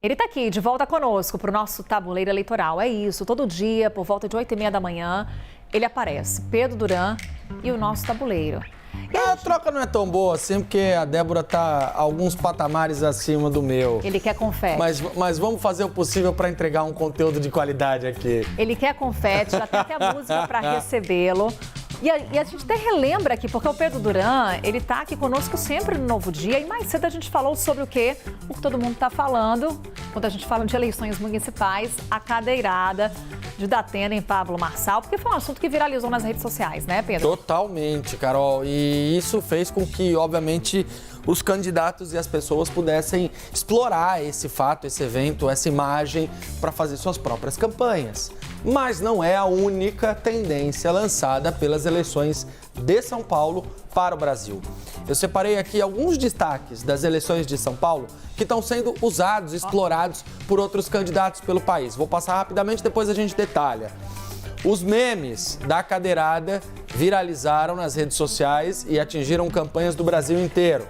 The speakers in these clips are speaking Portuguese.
Ele está aqui, de volta conosco para o nosso tabuleiro eleitoral. É isso, todo dia, por volta de 8h30 da manhã, ele aparece. Pedro Duran e o nosso tabuleiro. A troca não é tão boa assim, porque a Débora tá alguns patamares acima do meu. Ele quer confete. Mas vamos fazer o possível para entregar um conteúdo de qualidade aqui. Ele quer confete, já tem até a música para recebê-lo. E a gente até relembra aqui, porque o Pedro Duran, ele tá aqui conosco sempre no Novo Dia. E mais cedo a gente falou sobre o quê? O que todo mundo tá falando, quando a gente fala de eleições municipais, a cadeirada de Datena em Pablo Marçal, porque foi um assunto que viralizou nas redes sociais, né, Pedro? Totalmente, Carol. E isso fez com que, obviamente, os candidatos e as pessoas pudessem explorar esse fato, esse evento, essa imagem para fazer suas próprias campanhas. Mas não é a única tendência lançada pelas eleições de São Paulo para o Brasil. Eu separei aqui alguns destaques das eleições de São Paulo que estão sendo usados, explorados por outros candidatos pelo país. Vou passar rapidamente, depois a gente detalha. Os memes da cadeirada viralizaram nas redes sociais e atingiram campanhas do Brasil inteiro.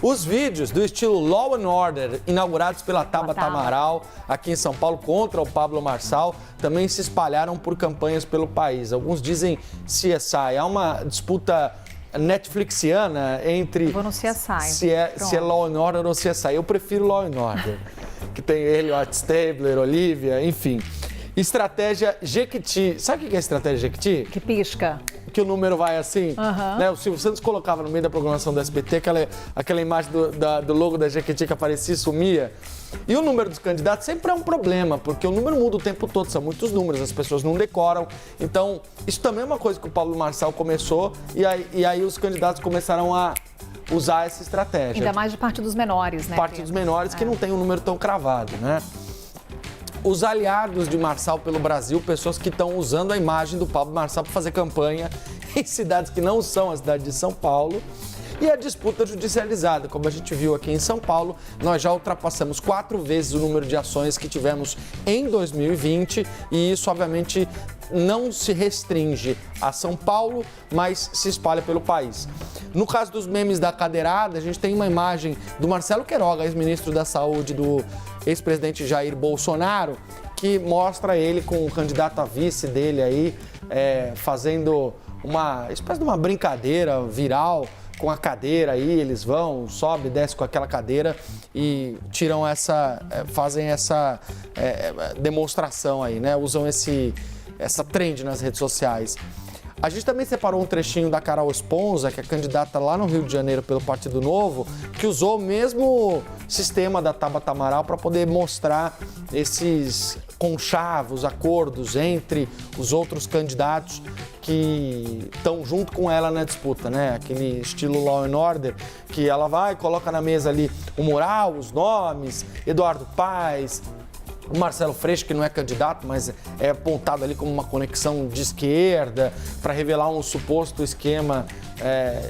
Os vídeos do estilo Law and Order, inaugurados pela Tabata Amaral, aqui em São Paulo, contra o Pablo Marçal, também se espalharam por campanhas pelo país. Alguns dizem CSI. Há uma disputa netflixiana entre Vou no CSI. se é Law and Order ou CSI. Eu prefiro Law and Order, que tem ele, o Stabler, Olivia, enfim. Estratégia Jequiti. Sabe o que é estratégia Jequiti? Que pisca. Que o número vai assim, né? O Silvio Santos colocava no meio da programação do SBT aquela imagem do logo da Jequiti que aparecia e sumia. E o número dos candidatos sempre é um problema, porque o número muda o tempo todo, são muitos números, as pessoas não decoram. Então, isso também é uma coisa que o Pablo Marçal começou e aí os candidatos começaram a usar essa estratégia. Ainda mais de partidos menores, né? Partidos menores que não tem um número tão cravado, né? Os aliados de Marçal pelo Brasil, pessoas que estão usando a imagem do Pablo Marçal para fazer campanha em cidades que não são a cidade de São Paulo. E a disputa judicializada, como a gente viu aqui em São Paulo, nós já ultrapassamos 4 vezes o número de ações que tivemos em 2020 e isso, obviamente, não se restringe a São Paulo, mas se espalha pelo país. No caso dos memes da cadeirada, a gente tem uma imagem do Marcelo Queiroga, ex-ministro da Saúde do ex-presidente Jair Bolsonaro, que mostra ele com o candidato a vice dele aí, fazendo uma espécie de uma brincadeira viral com a cadeira aí, eles vão, sobe e desce com aquela cadeira e tiram fazem essa demonstração aí, né? Usam essa trend nas redes sociais. A gente também separou um trechinho da Carol Esponza, que é candidata lá no Rio de Janeiro pelo Partido Novo, que usou o mesmo sistema da Tabata Amaral para poder mostrar esses conchavos, acordos entre os outros candidatos que estão junto com ela na disputa, né? Aquele estilo Law and Order, que ela vai e coloca na mesa ali o mural, os nomes, Eduardo Paes, o Marcelo Freixo, que não é candidato, mas é apontado ali como uma conexão de esquerda, para revelar um suposto esquema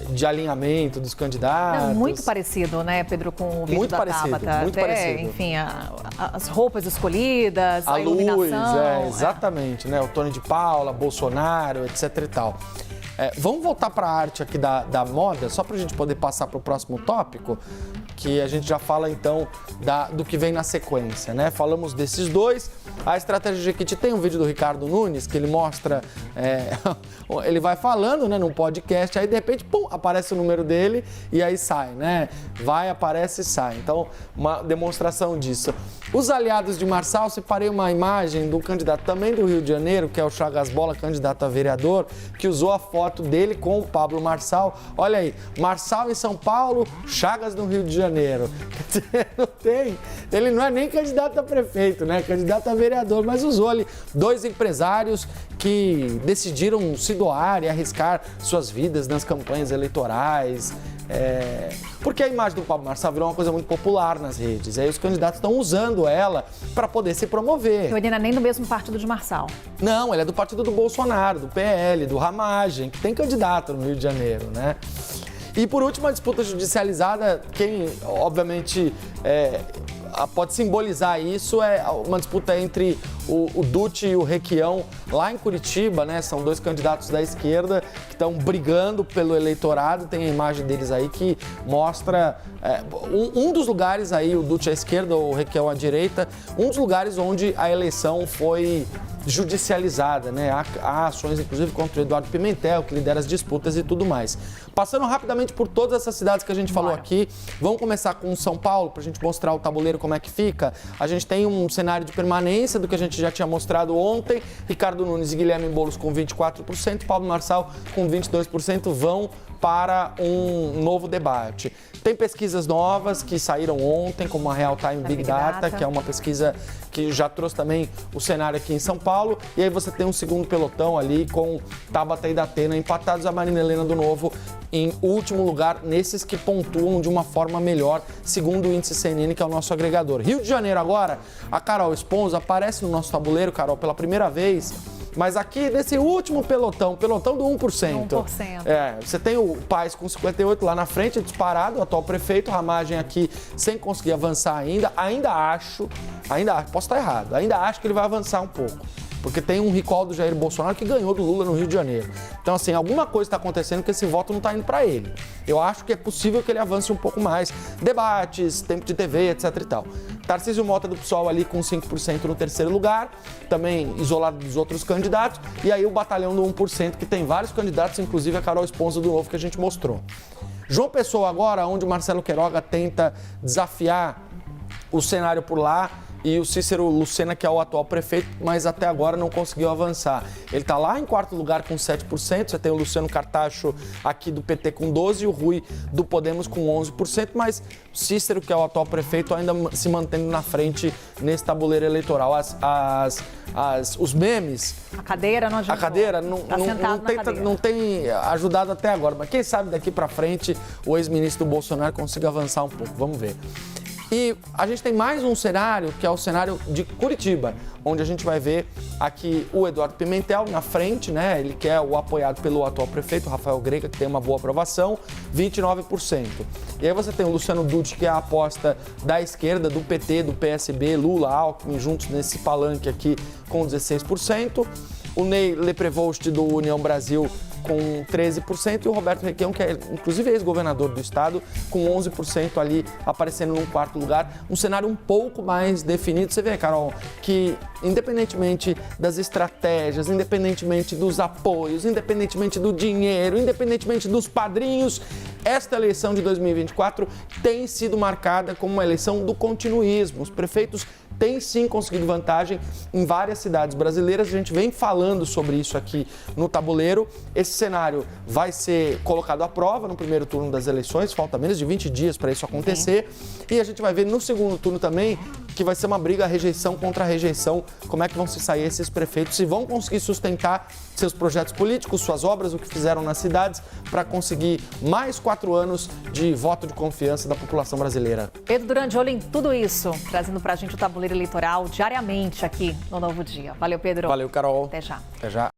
de alinhamento dos candidatos. Não, muito parecido, né, Pedro, com o vídeo da Tabata. Muito parecido. Enfim, as roupas escolhidas, a iluminação. Luz, exatamente, né? O Tony de Paula, Bolsonaro, etc e tal. Vamos voltar para a arte aqui da moda, só para a gente poder passar para o próximo tópico, que a gente já fala então do que vem na sequência, né? Falamos desses dois. A estratégia Jequiti tem um vídeo do Ricardo Nunes que ele mostra, ele vai falando, né, num podcast, aí de repente, pum, aparece o número dele e aí sai, né? Vai, aparece e sai. Então, uma demonstração disso. Os aliados de Marçal, separei uma imagem do candidato também do Rio de Janeiro, que é o Chagas Bola, candidato a vereador, que usou a foto dele com o Pablo Marçal. Olha aí, Marçal em São Paulo, Chagas no Rio de Janeiro. Quer dizer, não tem. Ele não é nem candidato a prefeito, né? Candidato a vereador, mas usou ali 2 empresários que decidiram se doar e arriscar suas vidas nas campanhas eleitorais. Porque a imagem do Pablo Marçal virou uma coisa muito popular nas redes. Aí os candidatos estão usando ela para poder se promover. Ele não é nem do mesmo partido de Marçal. Não, ele é do partido do Bolsonaro, do PL, do Ramagem, que tem candidato no Rio de Janeiro, né? E por último, a disputa judicializada, quem obviamente pode simbolizar isso, é uma disputa entre o Dutti e o Requião lá em Curitiba, né? São dois candidatos da esquerda que estão brigando pelo eleitorado. Tem a imagem deles aí que mostra um dos lugares aí, o Dutti à esquerda, o Requião à direita, um dos lugares onde a eleição foi judicializada, né? Há ações, inclusive, contra o Eduardo Pimentel, que lidera as disputas e tudo mais. Passando rapidamente por todas essas cidades que a gente falou aqui, vamos começar com São Paulo, para a gente mostrar o tabuleiro como é que fica. A gente tem um cenário de permanência do que a gente já tinha mostrado ontem. Ricardo Nunes e Guilherme Boulos com 24%, Pablo Marçal com 22% vão para um novo debate. Tem pesquisas novas que saíram ontem, como a Real Time Big Data, que é uma pesquisa que já trouxe também o cenário aqui em São Paulo. E aí você tem um segundo pelotão ali com Tabata e Datena empatados, a Marina Helena do Novo em último lugar, nesses que pontuam de uma forma melhor, segundo o índice CNN, que é o nosso agregador. Rio de Janeiro agora, a Carol Esponza aparece no nosso tabuleiro, Carol, pela primeira vez. Mas aqui, nesse último pelotão do 1%. 1%. Você tem o Paes com 58 lá na frente, disparado, o atual prefeito, Ramagem aqui sem conseguir avançar ainda acho, posso estar errado, ainda acho que ele vai avançar um pouco. Porque tem um recall do Jair Bolsonaro que ganhou do Lula no Rio de Janeiro. Então, assim, alguma coisa está acontecendo que esse voto não está indo para ele. Eu acho que é possível que ele avance um pouco mais. Debates, tempo de TV, etc e tal. Tarcísio Mota do PSOL ali com 5% no terceiro lugar, também isolado dos outros candidatos. E aí o batalhão do 1%, que tem vários candidatos, inclusive a Carol Esponza do Novo, que a gente mostrou. João Pessoa agora, onde o Marcelo Queiroga tenta desafiar o cenário por lá, e o Cícero Lucena, que é o atual prefeito, mas até agora não conseguiu avançar. Ele está lá em quarto lugar com 7%, você tem o Luciano Cartacho aqui do PT com 12% e o Rui do Podemos com 11%, mas Cícero, que é o atual prefeito, ainda se mantendo na frente nesse tabuleiro eleitoral. Os memes... A cadeira não ajudou. A cadeira não tem ajudado até agora, mas quem sabe daqui para frente o ex-ministro Bolsonaro consiga avançar um pouco, vamos ver. E a gente tem mais um cenário, que é o cenário de Curitiba, onde a gente vai ver aqui o Eduardo Pimentel na frente, né? Ele que é o apoiado pelo atual prefeito, Rafael Grega, que tem uma boa aprovação, 29%. E aí você tem o Luciano Dutti, que é a aposta da esquerda, do PT, do PSB, Lula, Alckmin, juntos nesse palanque aqui com 16%. O Ney Leprevost do União Brasil com 13% e o Roberto Requião, que é inclusive ex-governador do estado, com 11% ali aparecendo num quarto lugar. Um cenário um pouco mais definido. Você vê, Carol, que independentemente das estratégias, independentemente dos apoios, independentemente do dinheiro, independentemente dos padrinhos, esta eleição de 2024 tem sido marcada como uma eleição do continuismo. Os prefeitos têm sim conseguido vantagem em várias cidades brasileiras. A gente vem falando sobre isso aqui no tabuleiro. Esse cenário vai ser colocado à prova no primeiro turno das eleições, falta menos de 20 dias para isso acontecer. E a gente vai ver no segundo turno também que vai ser uma briga rejeição contra rejeição, como é que vão se sair esses prefeitos, se vão conseguir sustentar seus projetos políticos, suas obras, o que fizeram nas cidades, para conseguir mais 4 anos de voto de confiança da população brasileira. Pedro Duran, de olho em tudo isso, trazendo para a gente o tabuleiro eleitoral diariamente aqui no Novo Dia. Valeu, Pedro. Valeu, Carol. Até já. Até já.